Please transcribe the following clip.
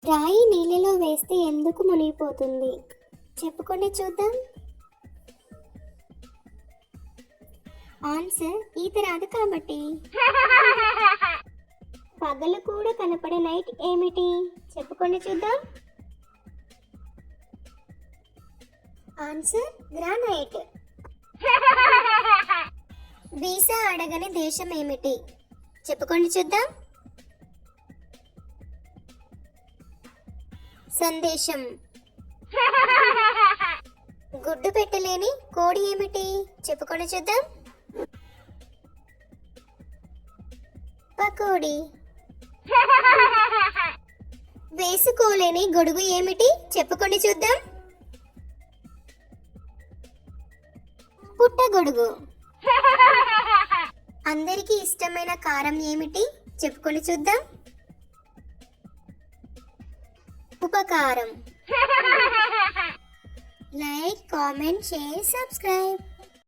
రాయి నీళ్ళలో వేస్తే ఎందుకు మునిగిపోతుంది? చెప్పుకోండి చూద్దాం. ఆన్సర్ ఈత రాదు కాబట్టి. పగలు కూడా కనపడే నైట్ ఏమిటి? చెప్పుకోండి చూద్దాం. Answer granite. వీసా అడగని దేశం ఏమిటి? చెప్పుకోండి చూద్దాం. సందేశం. గుడ్డు పెట్టలేని కోడి ఏమిటి? చెప్పుకోండి చూద్దాం. పకోడి. వేసుకోలేని గొడుగు ఏమిటి? చెప్పుకోండి చూద్దాం. పుట్టగొడుగు. అందరికీ ఇష్టమైన కారం ఏమిటి? చెప్పుకొని చూద్దాం. ఉపకారం. Like, comment, share, subscribe.